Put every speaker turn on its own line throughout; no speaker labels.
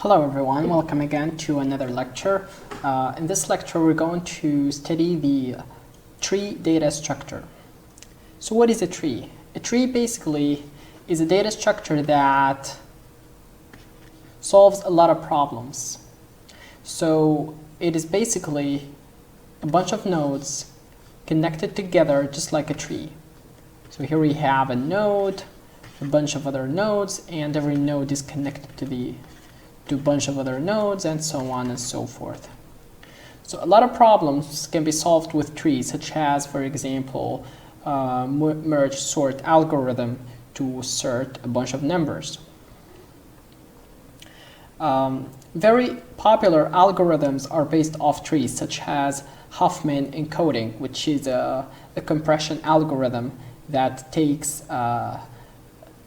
Hello everyone, welcome again to another lecture. In this lecture we're going to study the tree data structure. So what is a tree? A tree basically is a data structure that solves a lot of problems. So it is basically a bunch of nodes connected together just like a tree. So here we have a node, a bunch of other nodes, and every node is connected to a bunch of other nodes, and so on and so forth. So a lot of problems can be solved with trees, such as, for example, merge sort algorithm to sort a bunch of numbers. Very popular algorithms are based off trees, such as Huffman encoding, which is a compression algorithm that takes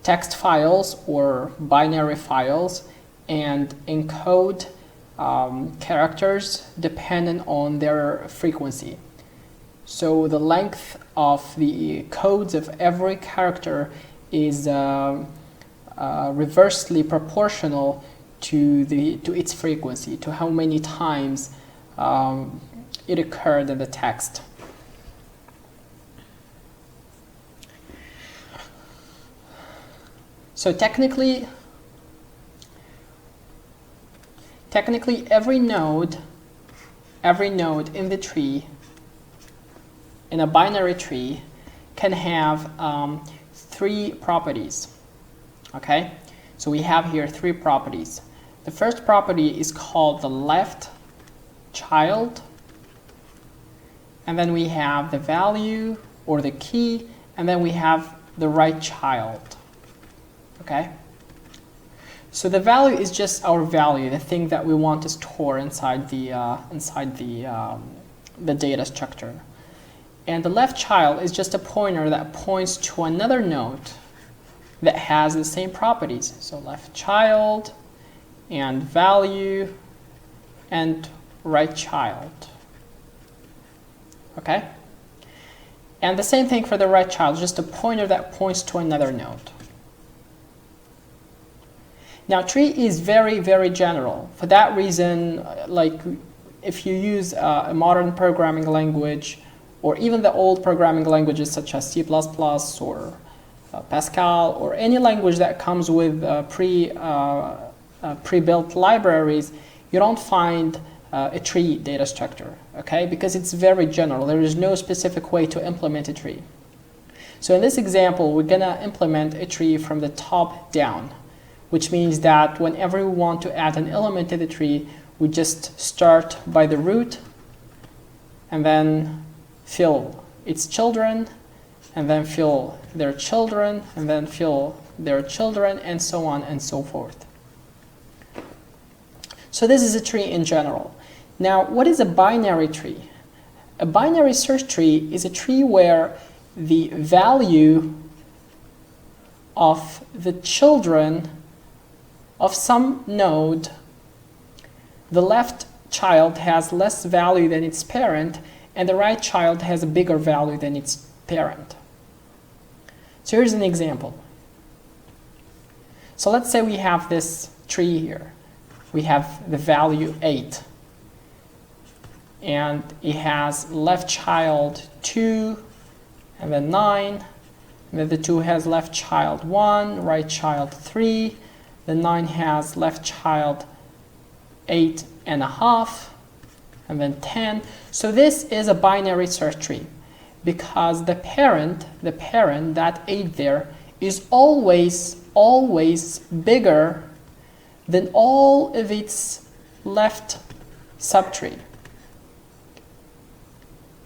text files or binary files and encode characters dependent on their frequency. So the length of the codes of every character is reversely proportional to its frequency, to how many times it occurred in the text. So technically every node in the tree, in a binary tree, can have three properties. Okay, so we have here three properties. The first property is called the left child, and then we have the value or the key, and then we have the right child. Okay, so the value is just our value, the thing that we want to store inside the data structure. And the left child is just a pointer that points to another node that has the same properties. So left child and value and right child. Okay? And the same thing for the right child, just a pointer that points to another node. Now, tree is very, very general. For that reason, like if you use a modern programming language, or even the old programming languages such as C++ or Pascal, or any language that comes with pre-built libraries, you don't find a tree data structure, okay? Because it's very general. There is no specific way to implement a tree. So in this example, we're gonna implement a tree from the top down, which means that whenever we want to add an element to the tree, we just start by the root and then fill its children, and then fill their children, and then fill their children, and so on and so forth. So this is a tree in general. Now, what is a binary tree? A binary search tree is a tree where the value of the children of some node, the left child has less value than its parent, and the right child has a bigger value than its parent. So here's an example. So let's say we have this tree here. We have the value 8, and it has left child 2, and then 9, and then the 2 has left child 1, right child 3, the 9 has left child 8.5, and then 10. So this is a binary search tree because the parent, that 8 there, is always bigger than all of its left subtree.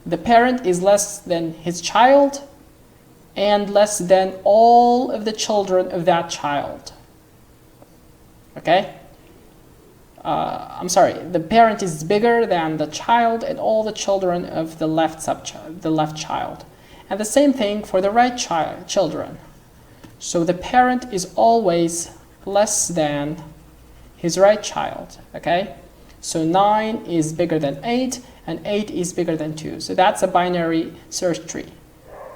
The parent is less than his child and less than all of the children of that child. Okay? I'm sorry, the parent is bigger than the child and all the children of the left child. And the same thing for the right children. So the parent is always less than his right child, okay? So 9 is bigger than 8, and 8 is bigger than 2. So that's a binary search tree.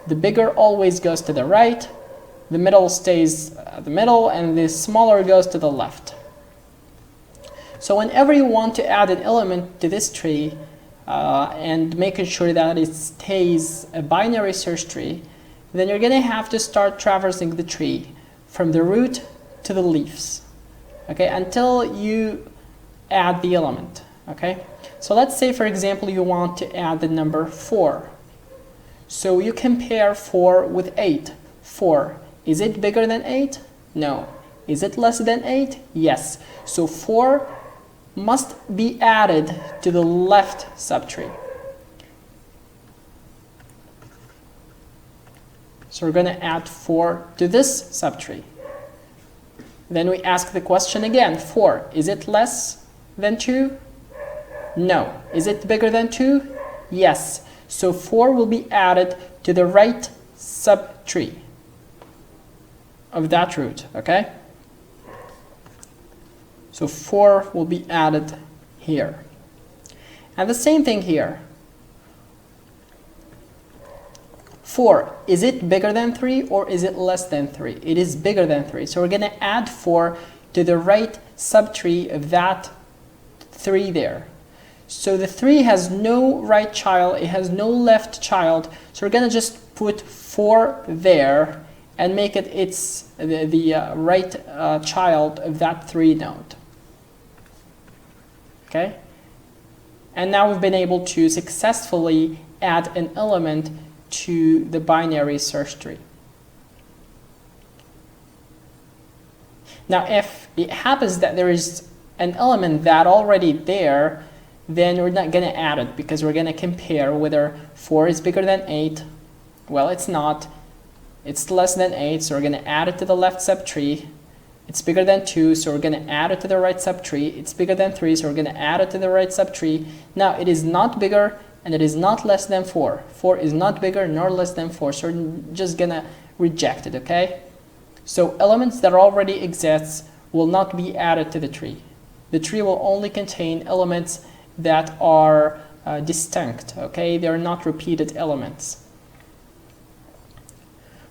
The bigger always goes to the right, the middle stays at the middle, and the smaller goes to the left. So whenever you want to add an element to this tree and making sure that it stays a binary search tree, then you're going to have to start traversing the tree from the root to the leaves, okay, until you add the element, okay? So let's say, for example, you want to add the number 4. So you compare 4 with 8. 4, is it bigger than 8? No. Is it less than 8? Yes. So 4 must be added to the left subtree. So we're going to add 4 to this subtree. Then we ask the question again, 4, is it less than 2? No. Is it bigger than 2? Yes. So 4 will be added to the right subtree of that root, okay? So 4 will be added here. And the same thing here. 4, is it bigger than 3 or is it less than 3? It is bigger than 3. So we're going to add 4 to the right subtree of that 3 there. So the 3 has no right child, it has no left child. So we're going to just put 4 there and make it the right child of that 3 node. Okay? And now we've been able to successfully add an element to the binary search tree. Now if it happens that there is an element that already there, then we're not going to add it because we're going to compare whether 4 is bigger than 8. Well, it's not. It's less than 8, so we're going to add it to the left subtree. It's bigger than 2, so we're going to add it to the right subtree. It's bigger than 3, so we're going to add it to the right subtree. Now it is not bigger and it is not less than 4. 4 is not bigger nor less than 4, so we're just going to reject it, okay? So elements that already exist will not be added to the tree. The tree will only contain elements that are distinct, okay? They are not repeated elements.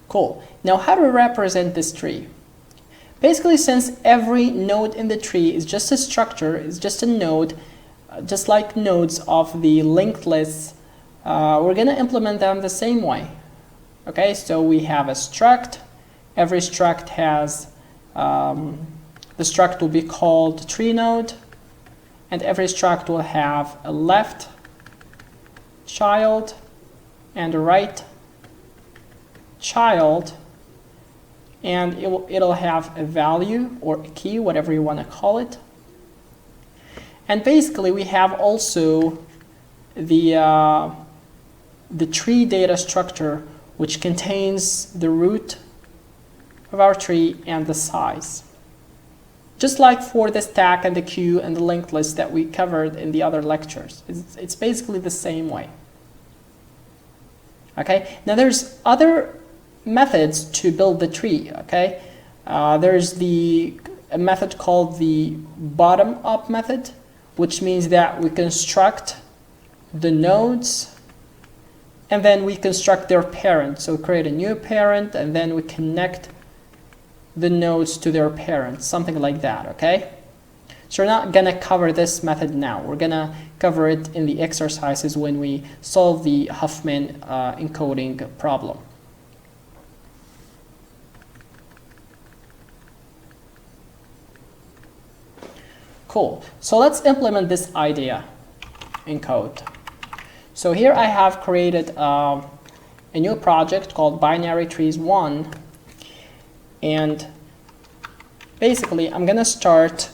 Cool. Now how do we represent this tree? Basically, since every node in the tree is just a structure, is just a node, just like nodes of the linked lists, we're going to implement them the same way. Okay, so we have a struct. Every struct has, the struct will be called tree node, and every struct will have a left child and a right child, and it'll have a value or a key, whatever you want to call it. And basically we have also the tree data structure, which contains the root of our tree and the size. Just like for the stack and the queue and the linked list that we covered in the other lectures. It's basically the same way. Okay, now there's other methods to build the tree, okay? There's a method called the bottom-up method, which means that we construct the nodes and then we construct their parent. So create a new parent and then we connect the nodes to their parents, something like that, okay? So we're not going to cover this method now. We're going to cover it in the exercises when we solve the Huffman encoding problem. Cool. So let's implement this idea in code. So here I have created a new project called Binary Trees 1. And basically, I'm going to start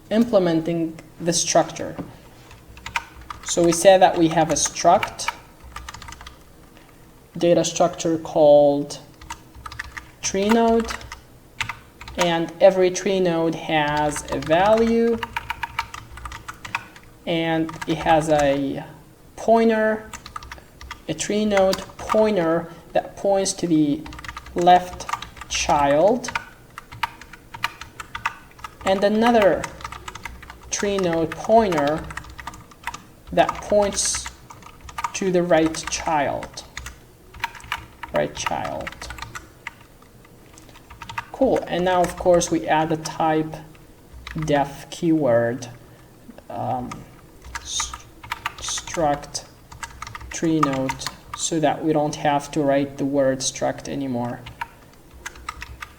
implementing the structure. So we say that we have a struct data structure called tree node, and every tree node has a value, and it has a pointer, a tree node pointer that points to the left child, and another tree node pointer that points to the right child. Cool. And now of course we add the type def keyword struct tree node so that we don't have to write the word struct anymore.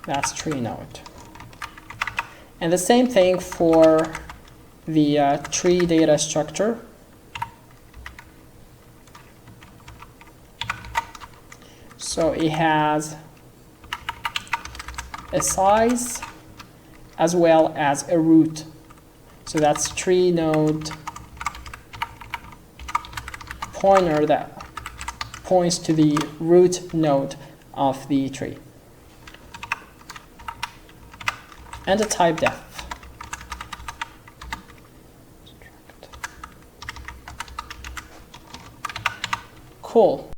That's tree node. And the same thing for the tree data structure. So it has a size as well as a root. So that's tree node pointer that points to the root node of the tree. And a type def. Cool.